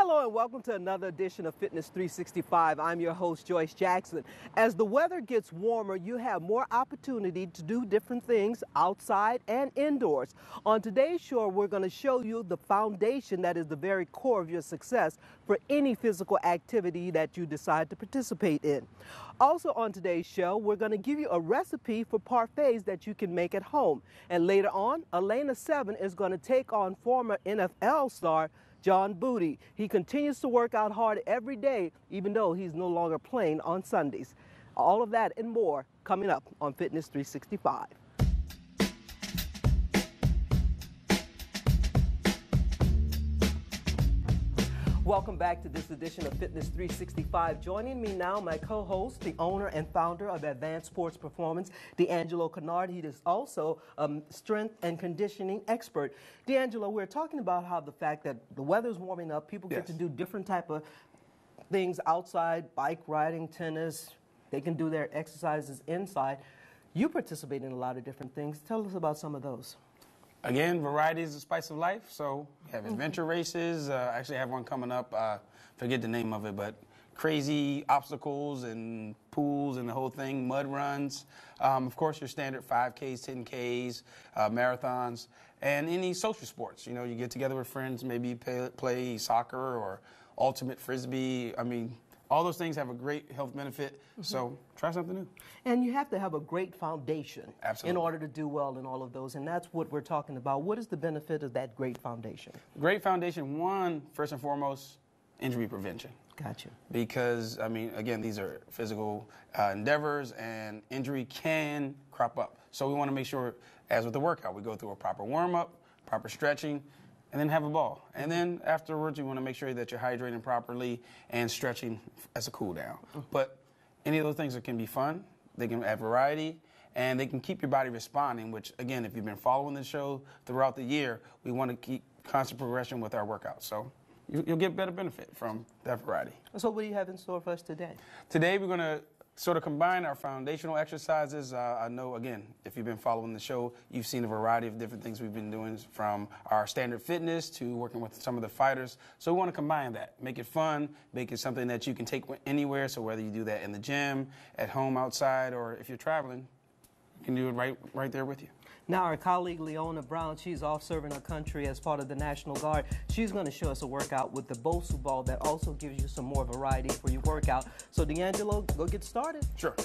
Hello and welcome to another edition of Fitness 365. I'm your host, Joyce Jackson. As the weather gets warmer, you have more opportunity to do different things outside and indoors. On today's show, we're going to show you the foundation that is the very core of your success for any physical activity that you decide to participate in. Also on today's show, we're going to give you a recipe for parfaits that you can make at home. And later on, Elena 7 is going to take on former NFL star John Booty. He continues to work out hard every day, even though he's no longer playing on Sundays. All of that and more coming up on Fitness 365. Welcome back to this edition of Fitness 365. Joining me now, my co-host, the owner and founder of Advanced Sports Performance, D'Angelo Kennard. He is also a strength and conditioning expert. D'Angelo, we're talking about how the fact that the weather's warming up, people get to do different type of things outside, bike riding, tennis. They can do their exercises inside. You participate in a lot of different things. Tell us about some of those. Again, variety is the spice of life. So we have adventure races. I actually have one coming up. Forget the name of it, but crazy obstacles and pools and the whole thing, mud runs. Of course, your standard 5Ks, 10Ks, marathons, and any social sports. You know, you get together with friends, maybe play soccer or ultimate frisbee. I mean, all those things have a great health benefit, so try something new. And you have to have a great foundation in order to do well in all of those, and that's what we're talking about. What is the benefit of that great foundation? Great foundation, one, first and foremost, injury prevention. Gotcha. Because, I mean, again, these are physical endeavors, and injury can crop up. So we want to make sure, as with the workout, we go through a proper warm-up, proper stretching, and then have a ball. And then afterwards, you want to make sure that you're hydrating properly and stretching as a cool down. But any of those things that can be fun, they can add variety, and they can keep your body responding, which, again, if you've been following the show throughout the year, we want to keep constant progression with our workouts. So you'll get better benefit from that variety. So what do you have in store for us today? Today, we're going to sort of combine our foundational exercises. I know, again, if you've been following the show, you've seen a variety of different things we've been doing, from our standard fitness to working with some of the fighters. So we want to combine that, make it fun, make it something that you can take anywhere. So whether you do that in the gym, at home, outside, or if you're traveling, you can do it right there with you. Now our colleague Leona Brown, she's off serving her country as part of the National Guard. She's going to show us a workout with the Bosu ball that also gives you some more variety for your workout. So D'Angelo, go get started. Sure.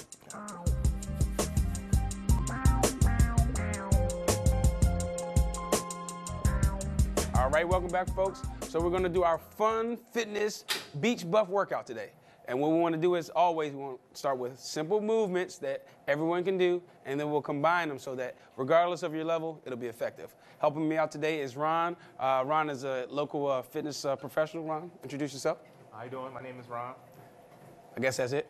All right, welcome back, folks. So we're going to do our fun fitness beach buff workout today. And what we want to do is always, we want to start with simple movements that everyone can do, and then we'll combine them so that regardless of your level, it'll be effective. Helping me out today is Ron. Ron is a local fitness professional. Ron, introduce yourself. How you doing? My name is Ron. I guess that's it.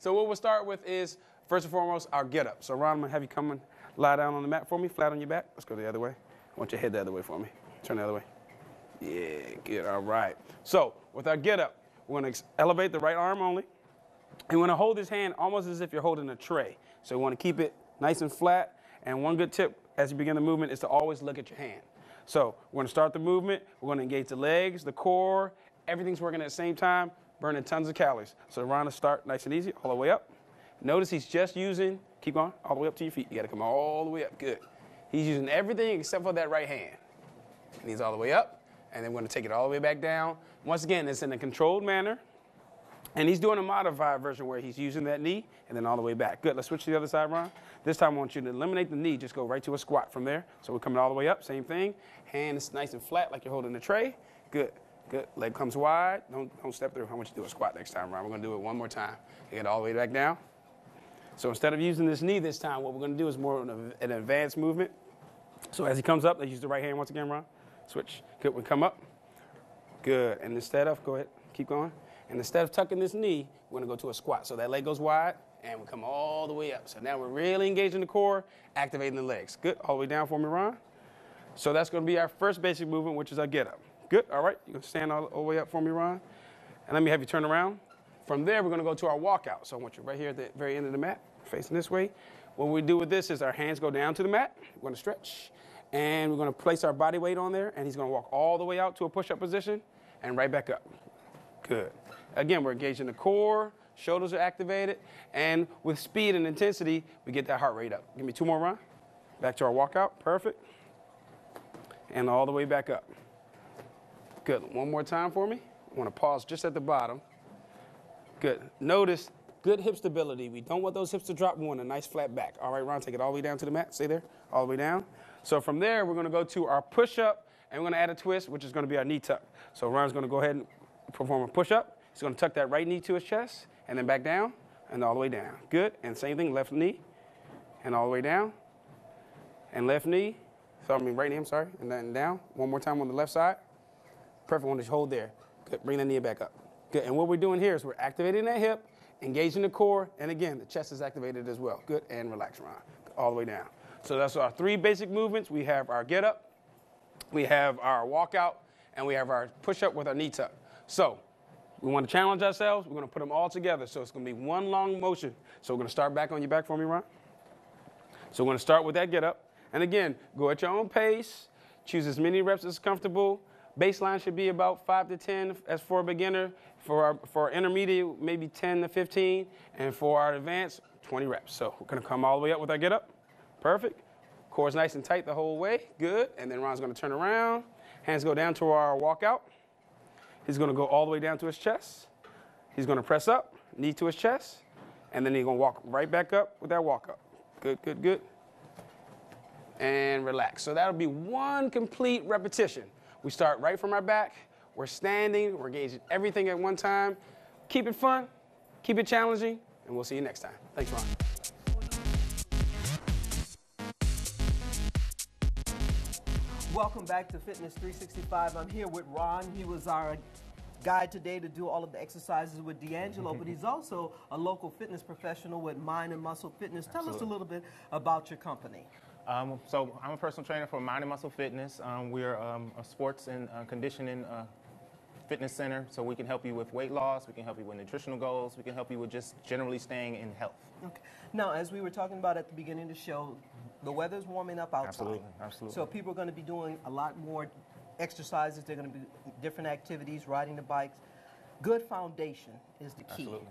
So what we'll start with is, first and foremost, our get up. So Ron, I'm going to have you come and lie down on the mat for me, flat on your back. Let's go the other way. I want your head the other way for me. Turn the other way. Yeah, good. All right. So with our get up, we're going to elevate the right arm only. And we're going to hold this hand almost as if you're holding a tray. So we want to keep it nice and flat. And one good tip as you begin the movement is to always look at your hand. So we're going to start the movement. We're going to engage the legs, the core. Everything's working at the same time, burning tons of calories. So Ron will start nice and easy, all the way up. Notice he's just using, keep going, all the way up to your feet. You got to come all the way up. Good. He's using everything except for that right hand. And he's all the way up. And then we're going to take it all the way back down. Once again, it's in a controlled manner. And he's doing a modified version where he's using that knee and then all the way back. Good. Let's switch to the other side, Ron. This time I want you to eliminate the knee. Just go right to a squat from there. So we're coming all the way up. Same thing. Hand is nice and flat like you're holding a tray. Good. Good. Leg comes wide. Don't step through. I want you to do a squat next time, Ron. We're going to do it one more time. Get it all the way back down. So instead of using this knee this time, what we're going to do is more an advanced movement. So as he comes up, let's use the right hand once again, Ron. Switch. Good. We come up. Good. And instead of, go ahead, keep going. And instead of tucking this knee, we're going to go to a squat. So that leg goes wide, and we come all the way up. So now we're really engaging the core, activating the legs. Good. All the way down for me, Ron. So that's going to be our first basic movement, which is our get up. Good. All right. You're going to stand all the way up for me, Ron. And let me have you turn around. From there, we're going to go to our walkout. So I want you right here at the very end of the mat, facing this way. What we do with this is our hands go down to the mat. We're going to stretch. And we're going to place our body weight on there, and he's going to walk all the way out to a push-up position. and right back up. Good. Again, we're engaging the core, shoulders are activated, and with speed and intensity, we get that heart rate up. Give me 2 more, Ron. Back to our walkout. Perfect. And all the way back up. Good. One more time for me. I want to pause just at the bottom. Good. Notice good hip stability. We don't want those hips to drop. We want a nice flat back. All right, Ron, take it all the way down to the mat. Stay there. All the way down. So from there, we're going to go to our push-up, and we're going to add a twist, which is going to be our knee tuck. So Ron's going to go ahead and perform a push-up. He's going to tuck that right knee to his chest, and then back down, and all the way down. Good. And same thing, left knee, and all the way down, and left knee. Right knee, I'm sorry, and then down. One more time on the left side. Perfect one to hold there. Good. Bring that knee back up. Good. And what we're doing here is we're activating that hip, engaging the core, and again, the chest is activated as well. Good. And relax, Ron. All the way down. So that's our 3 basic movements. We have our get up, we have our walkout, and we have our push up with our knee tuck. So we want to challenge ourselves. We're going to put them all together. So it's going to be one long motion. So we're going to start back on your back for me, Ron. So we're going to start with that get up. And again, go at your own pace. Choose as many reps as comfortable. Baseline should be about 5 to 10 as for a beginner. For our intermediate, maybe 10 to 15. And for our advanced, 20 reps. So we're going to come all the way up with our get up. Perfect. Core's nice and tight the whole way. Good. And then Ron's going to turn around. Hands go down to our walkout. He's going to go all the way down to his chest. He's going to press up, knee to his chest. And then he's going to walk right back up with that walkout. Good, good, good. And relax. So that'll be 1 complete repetition. We start right from our back. We're standing. We're engaging everything at one time. Keep it fun. Keep it challenging. And we'll see you next time. Thanks, Ron. Welcome back to Fitness 365. I'm here with Ron. He was our guide today to do all of the exercises with D'Angelo, but he's also a local fitness professional with Mind and Muscle Fitness. Tell us a little bit about your company. So I'm a personal trainer for Mind and Muscle Fitness. We're a sports and conditioning fitness center, so we can help you with weight loss, we can help you with nutritional goals, we can help you with just generally staying in health. Okay. Now, as we were talking about at the beginning of the show, the weather's warming up outside. Absolutely, absolutely. So people are going to be doing a lot more exercises. They're going to be different activities, riding the bikes. Good foundation is the key. Absolutely.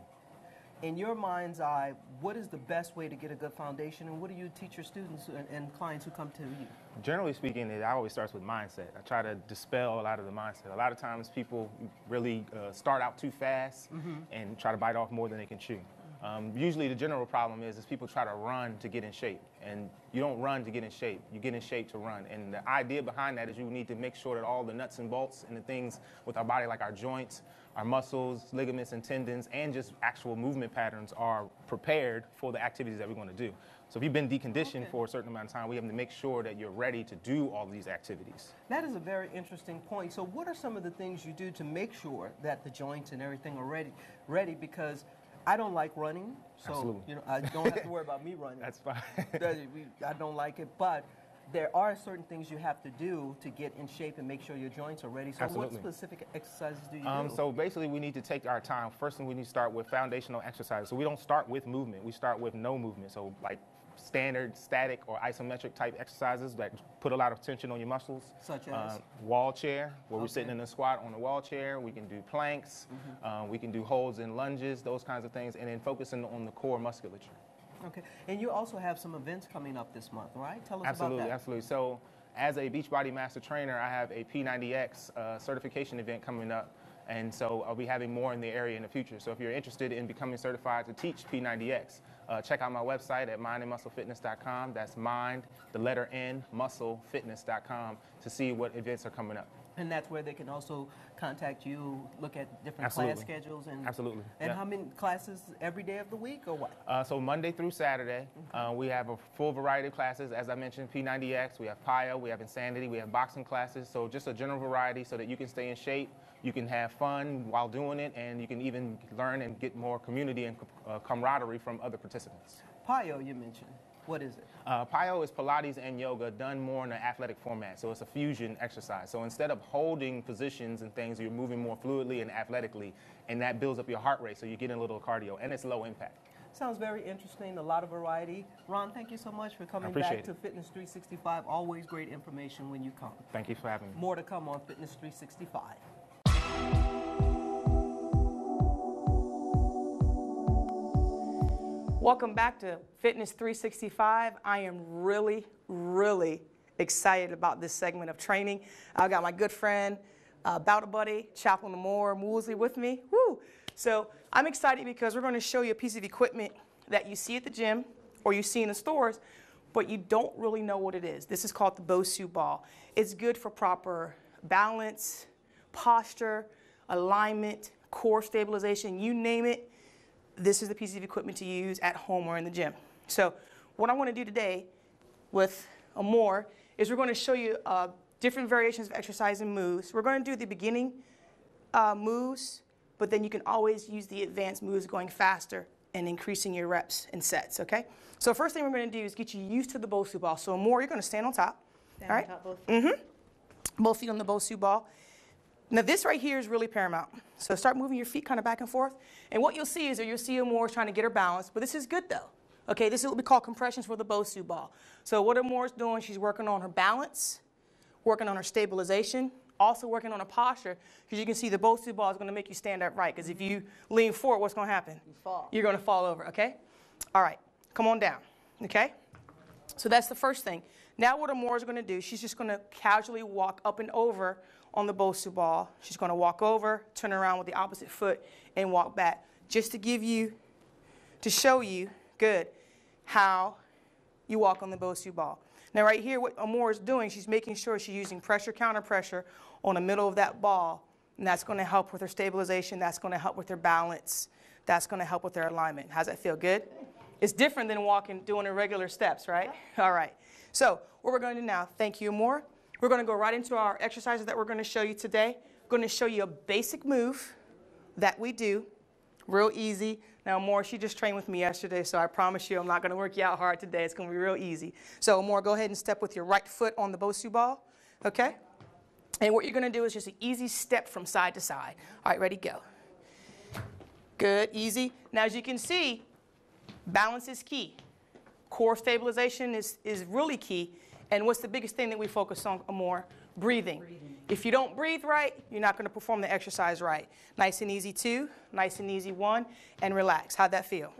In your mind's eye, what is the best way to get a good foundation, and what do you teach your students and clients who come to you? Generally speaking, it always starts with mindset. I try to dispel a lot of the mindset. A lot of times people really start out too fast and try to bite off more than they can chew. Usually the general problem is people try to run to get in shape, and you don't run to get in shape. You get in shape to run, and the idea behind that is you need to make sure that all the nuts and bolts and the things with our body, like our joints, our muscles, ligaments, and tendons, and just actual movement patterns are prepared for the activities that we're going to do. So if you've been deconditioned for a certain amount of time, we have to make sure that you're ready to do all these activities. That is a very interesting point. So what are some of the things you do to make sure that the joints and everything are ready? Because I don't like running, so I don't have to worry about me running. That's fine. I don't like it, but there are certain things you have to do to get in shape and make sure your joints are ready. So Absolutely. What specific exercises do you do? So basically we need to take our time. First thing we need to start with foundational exercises. So we don't start with movement. We start with no movement. So like standard, static, or isometric type exercises that put a lot of tension on your muscles. Such as? Wall chair, where we're sitting in a squat on a wall chair. We can do planks. We can do holds and lunges, those kinds of things, and then focusing on the core musculature. Okay, and you also have some events coming up this month, right? Tell us Absolutely, about that. Absolutely. So as a Beachbody Master Trainer, I have a P90X certification event coming up. And so I'll be having more in the area in the future. So if you're interested in becoming certified to teach P90X, check out my website at mindandmusclefitness.com. That's mind, the letter N, musclefitness.com to see what events are coming up. And that's where they can also contact you, look at different Absolutely. class schedules. And Absolutely. And Yeah. how many classes every day of the week or what? So Monday through Saturday, we have a full variety of classes. As I mentioned, P90X, we have PIO, we have Insanity, we have boxing classes. So just a general variety so that you can stay in shape, you can have fun while doing it, and you can even learn and get more community and camaraderie from other participants. PIO you mentioned. What is it? PIO is Pilates and yoga done more in an athletic format. So it's a fusion exercise. So instead of holding positions and things, you're moving more fluidly and athletically, and that builds up your heart rate, so you're getting a little cardio, and it's low impact. Sounds very interesting, a lot of variety. Ron, thank you so much for coming back to Fitness 365. Always great information when you come. Thank you for having me. More to come on Fitness 365. Welcome back to Fitness 365. I am really, really excited about this segment of training. I've got my good friend, Battle Buddy, Chaplain Moore Woolsey with me. Woo! So I'm excited because we're going to show you a piece of equipment that you see at the gym or you see in the stores, but you don't really know what it is. This is called the Bosu ball. It's good for proper balance, posture, alignment, core stabilization, you name it. This is the piece of equipment to use at home or in the gym. So what I want to do today with Amor is we're going to show you different variations of exercise and moves. We're going to do the beginning moves, but then you can always use the advanced moves going faster and increasing your reps and sets, okay? So first thing we're going to do is get you used to the Bosu ball. So Amor, you're going to stand on top. Stand all right? on top, both feet. Both feet on the Bosu ball. Now this right here is really paramount. So start moving your feet kind of back and forth. And what you'll see is that you'll see Amor trying to get her balance, but this is good though. Okay, this is what we call compressions for the Bosu ball. So what Amor's doing, she's working on her balance, working on her stabilization, also working on her posture, because you can see the Bosu ball is going to make you stand upright, because if you lean forward, what's going to happen? You fall. You're going to fall over, okay? All right, come on down, okay? So that's the first thing. Now what Amor is going to do, she's just going to casually walk up and over on the Bosu ball. She's going to walk over, turn around with the opposite foot, and walk back, just to give you, to show you, good, how you walk on the Bosu ball. Now right here, what Amor is doing, she's making sure she's using pressure, counter pressure on the middle of that ball, and that's going to help with her stabilization, that's going to help with her balance, that's going to help with her alignment. How's that feel? Good? It's different than walking, doing irregular steps, right? All right. So what we're going to do now, thank you, Amor. We're going to go right into our exercises that we're going to show you today. We're going to show you a basic move that we do, real easy. Now, Amor, she just trained with me yesterday, so I promise you I'm not going to work you out hard today. It's going to be real easy. So, Amor, go ahead and step with your right foot on the Bosu ball, okay? And what you're going to do is just an easy step from side to side. All right, ready, go. Good, easy. Now, as you can see, balance is key. Core stabilization is really key. And what's the biggest thing that we focus on more? Breathing. If you don't breathe right, you're not going to perform the exercise right. Nice and easy 2, nice and easy 1, and relax. How'd that feel?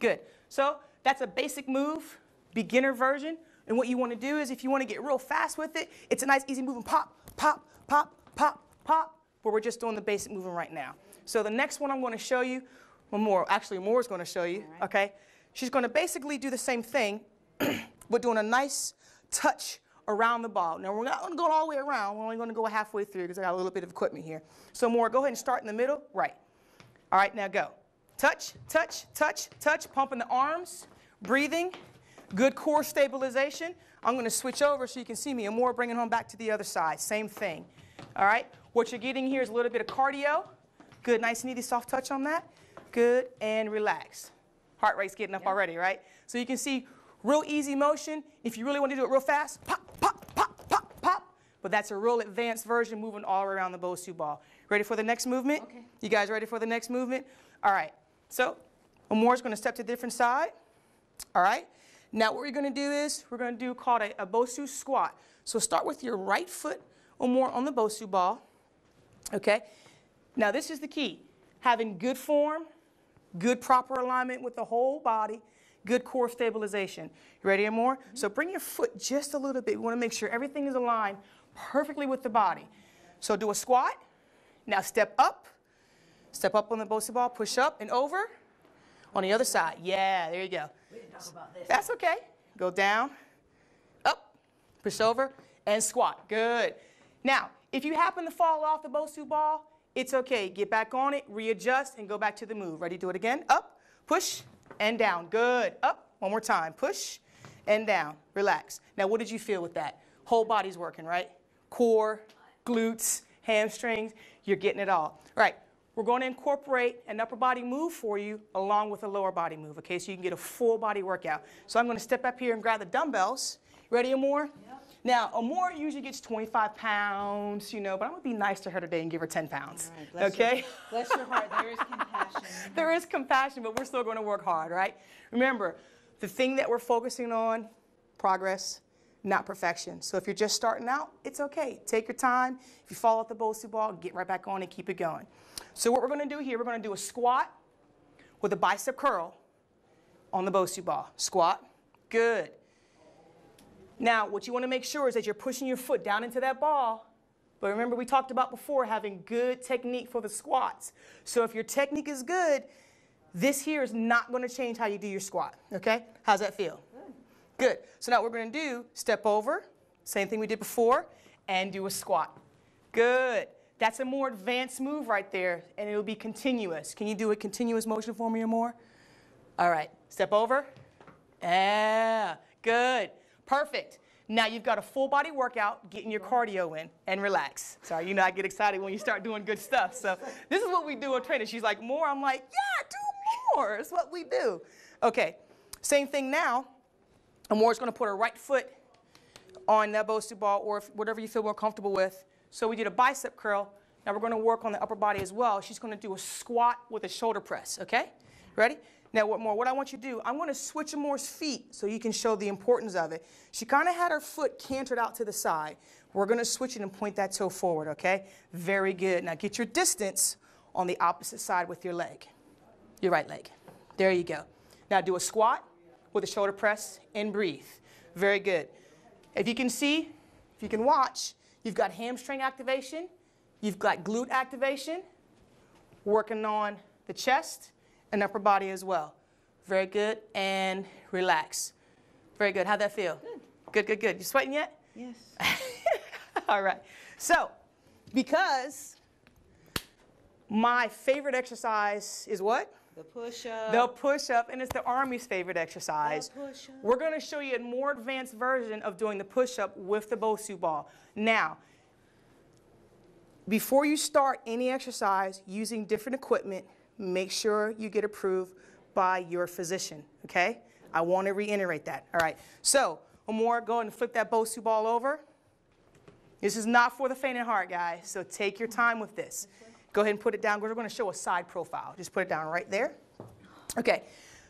Good. So that's a basic move, beginner version. And what you want to do is if you want to get real fast with it, it's a nice easy move and pop, pop, pop, pop, pop, but we're just doing the basic movement right now. So the next one I'm going to show you, Amor's going to show you, right. okay? She's going to basically do the same thing, but doing a nice touch around the ball. Now, we're not going to go all the way around. We're only going to go halfway through because I got a little bit of equipment here. So, Amor, go ahead and start in the middle. Right. All right, now go. Touch, touch, touch, touch. Pumping the arms. Breathing. Good core stabilization. I'm going to switch over so you can see me. Amor, bringing home back to the other side. Same thing. All right. What you're getting here is a little bit of cardio. Good, nice and easy, soft touch on that. Good, and relax. Heart rate's getting up already, right? So you can see real easy motion. If you really want to do it real fast, pop, pop, pop, pop, pop. But that's a real advanced version moving all around the Bosu ball. Ready for the next movement? Okay. You guys ready for the next movement? All right. So Amor's going to step to a different side. All right. Now what we're going to do is we're going to do called a Bosu squat. So start with your right foot Amor on the Bosu ball. Okay. Now this is the key. Having good form, good proper alignment with the whole body, good core stabilization. You ready, Amor? Mm-hmm. So bring your foot just a little bit. We want to make sure everything is aligned perfectly with the body. So do a squat. Now step up. Step up on the Bosu ball. Push up and over. On the other side. Yeah, there you go. We didn't talk about this. That's okay. Go down, up, push over, and squat. Good. Now, if you happen to fall off the Bosu ball, it's okay. Get back on it, readjust, and go back to the move. Ready? Do it again. Up, push, and down. Good. Up. One more time. Push and down. Relax. Now, what did you feel with that? Whole body's working, right? Core, glutes, hamstrings. You're getting it all. All right. We're going to incorporate an upper body move for you along with a lower body move, okay? So you can get a full body workout. So I'm going to step up here and grab the dumbbells. Ready, Amor? Yeah. Now, Amor usually gets 25 pounds, you know, but I'm going to be nice to her today and give her 10 pounds. All right, bless okay? Bless your heart. There is compassion. There is compassion, but we're still going to work hard, right? Remember, the thing that we're focusing on, progress, not perfection. So if you're just starting out, it's okay. Take your time. If you fall off the Bosu ball, get right back on and keep it going. So what we're going to do here, we're going to do a squat with a bicep curl on the Bosu ball. Squat. Good. Now, what you want to make sure is that you're pushing your foot down into that ball. But remember, we talked about before having good technique for the squats. So if your technique is good, this here is not going to change how you do your squat. Okay? How's that feel? Good. So now what we're going to do, step over, same thing we did before, and do a squat. Good. That's a more advanced move right there, and it will be continuous. Can you do a continuous motion for me or more? All right. Step over. Yeah. Good. Perfect. Now you've got a full body workout, getting your cardio in, and relax. Sorry, you know I get excited when you start doing good stuff. So this is what we do in training. She's like, more? I'm like, yeah, do more. It's what we do. Okay. Same thing now. Amore's going to put her right foot on that Bosu ball or whatever you feel more comfortable with. So we did a bicep curl. Now we're going to work on the upper body as well. She's going to do a squat with a shoulder press, okay? Ready? Now what I want you to do, I'm going to switch Amore's feet so you can show the importance of it. She kind of had her foot cantered out to the side. We're going to switch it and point that toe forward, okay? Very good. Now get your distance on the opposite side with your leg, your right leg. There you go. Now do a squat with a shoulder press and breathe. Very good. If you can see, if you can watch, you've got hamstring activation, you've got glute activation, working on the chest and upper body as well. Very good, and relax. Very good. How'd that feel? Good. Good. You sweating yet? Yes. All right. So, because my favorite exercise is what? The push-up. The push-up, and it's the Army's favorite exercise. The push-up. We're going to show you a more advanced version of doing the push-up with the Bosu ball. Now, before you start any exercise using different equipment, make sure you get approved by your physician, okay? I want to reiterate that. All right. So, Amore, go ahead and flip that Bosu ball over. This is not for the faint of heart, guys, so take your time with this. Go ahead and put it down. We're going to show a side profile. Just put it down right there. Okay.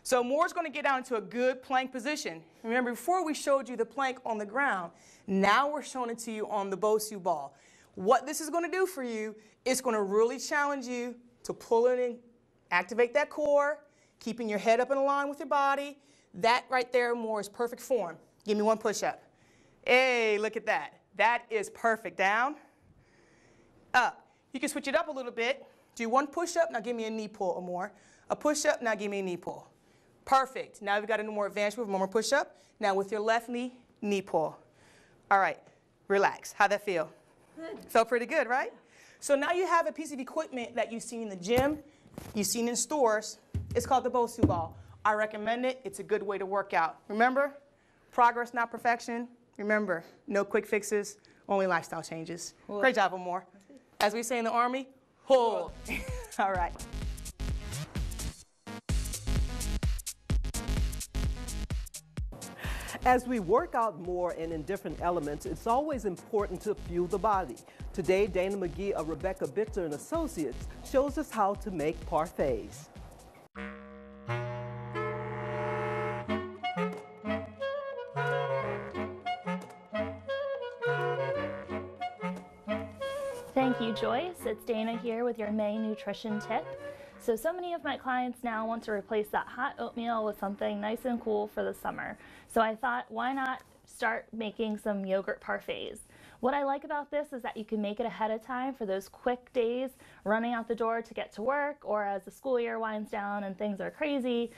So Moore's going to get down into a good plank position. Remember, before we showed you the plank on the ground, now we're showing it to you on the Bosu ball. What this is going to do for you, it's going to really challenge you to pull it in, activate that core, keeping your head up in line with your body. That right there, Moore, is perfect form. Give me one push-up. Hey, look at that. That is perfect. Down, up. You can switch it up a little bit. Do one push-up, now give me a knee pull or more. A push-up, now give me a knee pull. Perfect. Now we've got a more advanced move, one more push-up. Now with your left knee, knee pull. All right, relax. How'd that feel? Good. Felt pretty good, right? So now you have a piece of equipment that you've seen in the gym, you've seen in stores. It's called the Bosu ball. I recommend it. It's a good way to work out. Remember, progress, not perfection. Remember, no quick fixes, only lifestyle changes. Cool. Great job, Amore. As we say in the Army, hold. All right. As we work out more and in different elements, it's always important to fuel the body. Today, Dana McGee of Rebecca Bitter and Associates shows us how to make parfaits. Thank you, Joyce. It's Dana here with your May nutrition tip. So many of my clients now want to replace that hot oatmeal with something nice and cool for the summer. So I thought, why not start making some yogurt parfaits? What I like about this is that you can make it ahead of time for those quick days running out the door to get to work, or as the school year winds down and things are crazy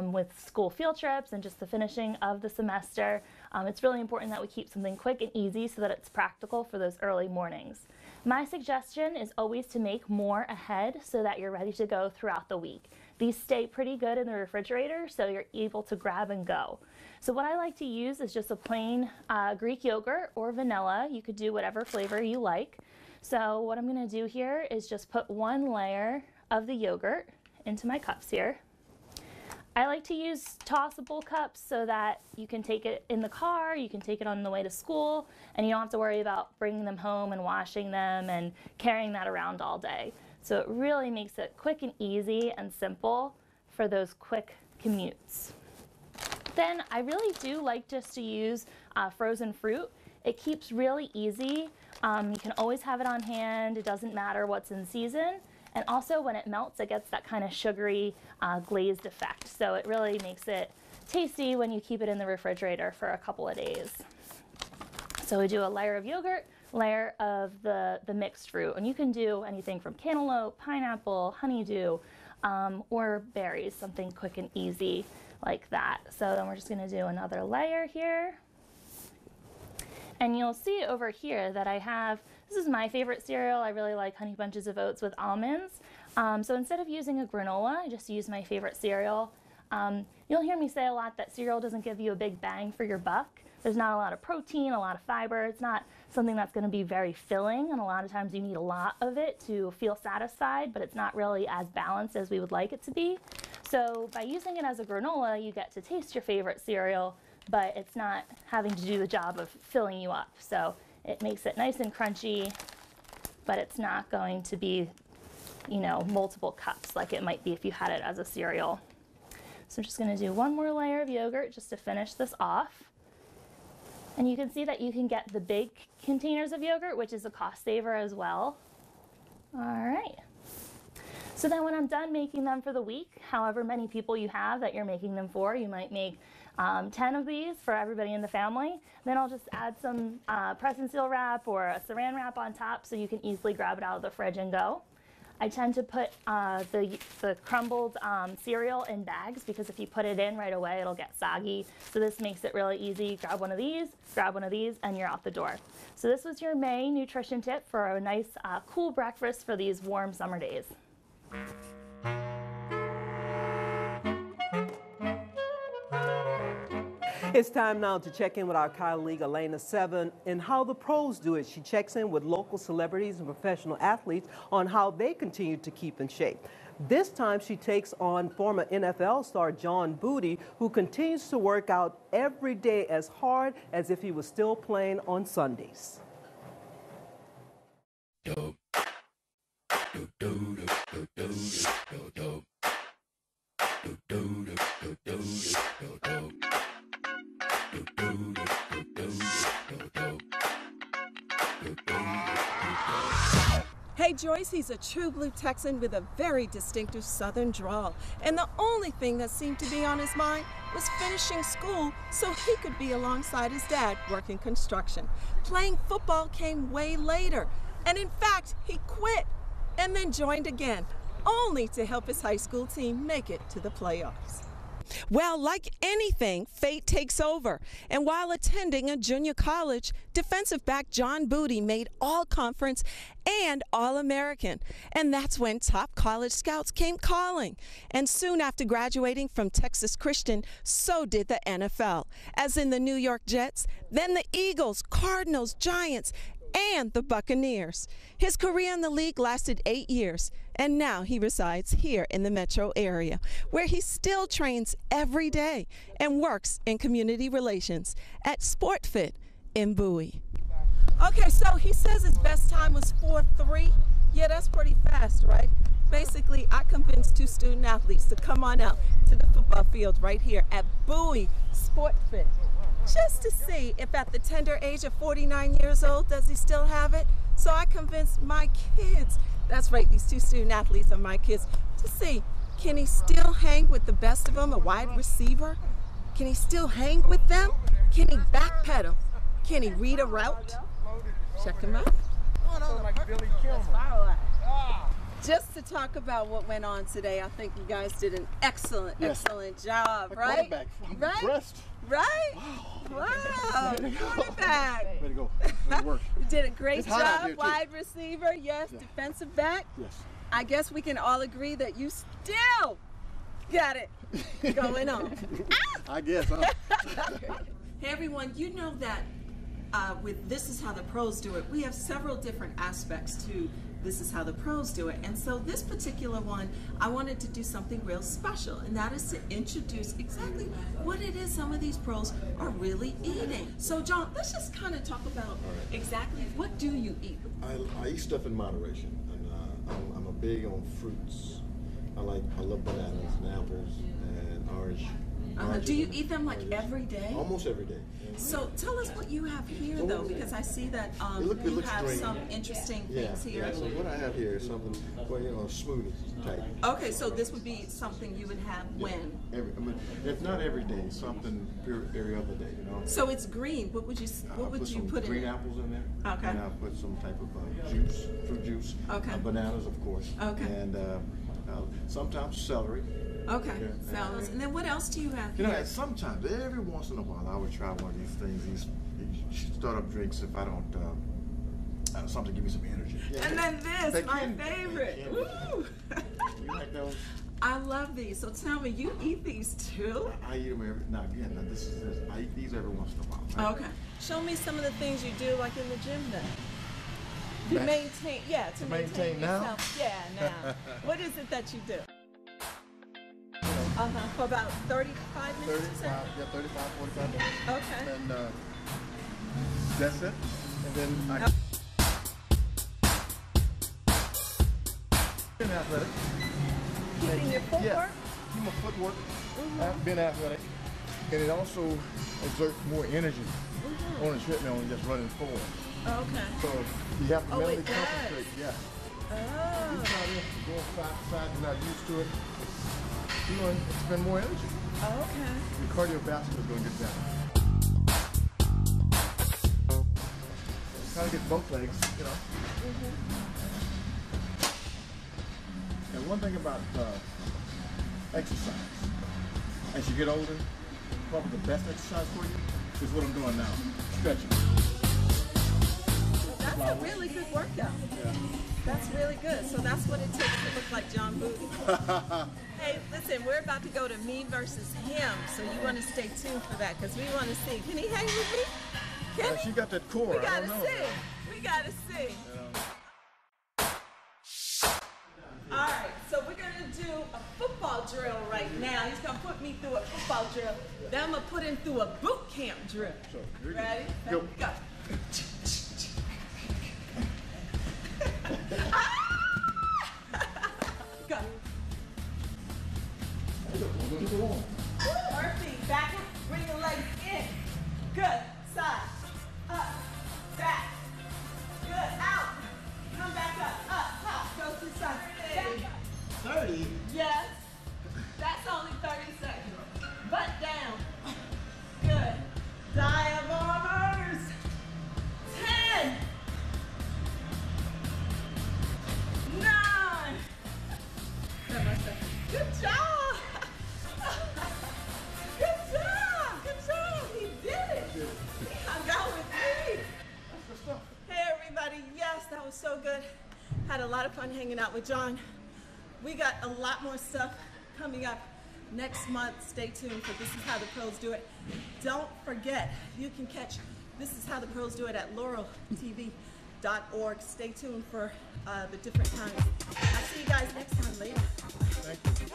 with school field trips and just the finishing of the semester. It's really important that we keep something quick and easy so that it's practical for those early mornings. My suggestion is always to make more ahead so that you're ready to go throughout the week. These stay pretty good in the refrigerator, so you're able to grab and go. So what I like to use is just a plain Greek yogurt or vanilla. You could do whatever flavor you like. So what I'm going to do here is just put one layer of the yogurt into my cups here. I like to use tossable cups so that you can take it in the car, you can take it on the way to school, and you don't have to worry about bringing them home and washing them and carrying that around all day. So it really makes it quick and easy and simple for those quick commutes. Then I really do like just to use frozen fruit. It keeps really easy. You can always have it on hand. It doesn't matter what's in season. And also when it melts, it gets that kind of sugary glazed effect. So it really makes it tasty when you keep it in the refrigerator for a couple of days. So we do a layer of yogurt, layer of the mixed fruit. And you can do anything from cantaloupe, pineapple, honeydew, or berries, something quick and easy like that. So then we're just gonna do another layer here. And you'll see over here that I have, this is my favorite cereal. I really like Honey Bunches of Oats with almonds. So instead of using a granola, I just use my favorite cereal. You'll hear me say a lot that cereal doesn't give you a big bang for your buck. There's not a lot of protein, a lot of fiber. It's not something that's going to be very filling, and a lot of times you need a lot of it to feel satisfied, but it's not really as balanced as we would like it to be. So by using it as a granola, you get to taste your favorite cereal, but it's not having to do the job of filling you up. So it makes it nice and crunchy, but it's not going to be, you know, multiple cups like it might be if you had it as a cereal. So I'm just going to do one more layer of yogurt just to finish this off. And you can see that you can get the big containers of yogurt, which is a cost saver as well. All right. So then when I'm done making them for the week, however many people you have that you're making them for, you might make 10 of these for everybody in the family. Then I'll just add some press and seal wrap or a saran wrap on top so you can easily grab it out of the fridge and go. I tend to put the crumbled cereal in bags because if you put it in right away, it'll get soggy. So this makes it really easy. Grab one of these, and you're out the door. So this was your May nutrition tip for a nice cool breakfast for these warm summer days. It's time now to check in with our colleague Elena Seven and how the pros do it. She checks in with local celebrities and professional athletes on how they continue to keep in shape. This time she takes on former NFL star John Booty, who continues to work out every day as hard as if he was still playing on Sundays. Hey Joyce, he's a true blue Texan with a very distinctive southern drawl. And the only thing that seemed to be on his mind was finishing school so he could be alongside his dad working construction. Playing football came way later. And in fact, he quit and then joined again, only to help his high school team make it to the playoffs. Well, like anything, fate takes over. And while attending a junior college, defensive back John Booty made All-Conference and All-American. And that's when top college scouts came calling. And soon after graduating from Texas Christian, so did the NFL, as in the New York Jets, then the Eagles, Cardinals, Giants, and the Buccaneers. His career in the league lasted 8 years, and now he resides here in the metro area, where he still trains every day and works in community relations at SportFit in Bowie. Okay, so he says his best time was 4:03. Yeah, that's pretty fast, right? Basically, I convinced 2 student athletes to come on out to the football field right here at Bowie SportFit, just to see if at the tender age of 49 years old, does he still have it? So I convinced my kids, that's right, these 2 student athletes are my kids, to see, can he still hang with the best of them, a wide receiver? Can he still hang with them? Can he backpedal? Can he read a route? Check him out. Just to talk about what went on today, I think you guys did an excellent job, right? I'm impressed. Right? Wow. Quarterback. Way to go. Way to work. You did a great job. Here, wide receiver, yes. Yeah. Defensive back. Yes. I guess we can all agree that you still got it going on. I guess, huh? Hey everyone, you know that with This Is How the Pros Do It, we have several different aspects to This Is How the Pros Do It. And so this particular one, I wanted to do something real special, and that is to introduce exactly what it is some of these pros are really eating. So John, let's just kind of talk about exactly what do you eat? I eat stuff in moderation, and I'm a big on fruits. I love bananas and apples and orange Do you eat them like every day? Almost every day. So tell us what you have here, though, because I see that It you looks have green. some interesting things here. Yeah, so what I have here is something, well, you know, smoothie type. Okay, so this would be something you would have when? If not every day, something every other day, you know. So it's green. What would you put in green it? apples in there. Okay. And I'll put some type of juice, fruit juice. Okay. Bananas, of course. Okay. And sometimes celery. Okay, Yeah, salads. And then what else do you have You know, here? and sometimes, every once in a while, I would try one of these things, these startup drinks, if I don't, something to give me some energy. Yeah. And then this, They my can- favorite. they can. Ooh. You like those? I love these. So tell me, you eat these too? I eat them every, now again, this. I eat these every once in a while. Right? Okay. Show me some of the things you do, like in the gym then. To Back- maintain, yeah, to maintain now? yourself. Yeah, now. What is it that you do? For about 35 minutes, you said? 35, 45 minutes. Okay. And that's it. And then I been athletic. Keeping your footwork? Yeah, keep my footwork. I've been athletic. And it also exerts more energy on the treadmill than just running forward. Okay. So you have to Oh, mentally it does. concentrate. Yeah. Oh. You try this, going side to side, you're not used to it. You're going to expend more energy. Okay. Your cardiovascular is going to get better. Try to get both legs, you know. And one thing about exercise, as you get older, probably the best exercise for you is what I'm doing now, stretching. That's a really good workout. Yeah. That's really good. So that's what it takes to look like John Booty. Hey, listen, we're about to go to me versus him, so you want to stay tuned for that because we want to see. Can he hang with me? Can he? She got that core. We I gotta don't know. see. We gotta see. All right, so we're gonna do a football drill right now. He's gonna put me through a football drill. Then I'm gonna put him through a boot camp drill. So, here we go. Ready? Go. Go. Go. Perfect. Back up. Bring the legs in. Good. Side. Up. Back. Good. Out. Come back up. Up. Hop. Go to the side. Back up. 30. Yes. That's only 30 seconds. Butt down. Good. Dive bombers. 10. 9. Good job. Good job. Good job. He did it. He hung out with me. Hey everybody. Yes, that was so good. Had a lot of fun hanging out with John. We got a lot more stuff coming up next month. Stay tuned for This Is How the Pros Do It. Don't forget, you can catch This Is How the Pros Do It at laureltv.org. Stay tuned for the different times. I'll see you guys next time. Later. Thank you.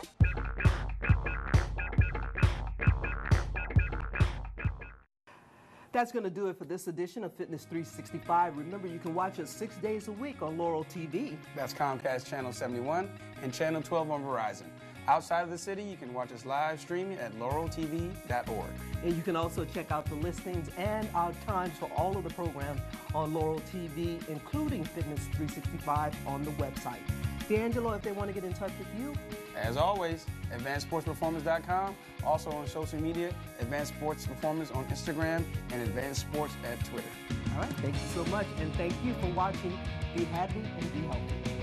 That's going to do it for this edition of Fitness 365. Remember, you can watch us 6 days a week on Laurel TV. That's Comcast Channel 71 and Channel 12 on Verizon. Outside of the city, you can watch us live streaming at laureltv.org. And you can also check out the listings and our times for all of the programs on Laurel TV, including Fitness 365 on the website. D'Angelo, if they want to get in touch with you? As always, AdvancedSportsPerformance.com. Also on social media, Advanced Sports Performance on Instagram and Advanced Sports at Twitter. All right, thank you so much, and thank you for watching. Be happy and be healthy.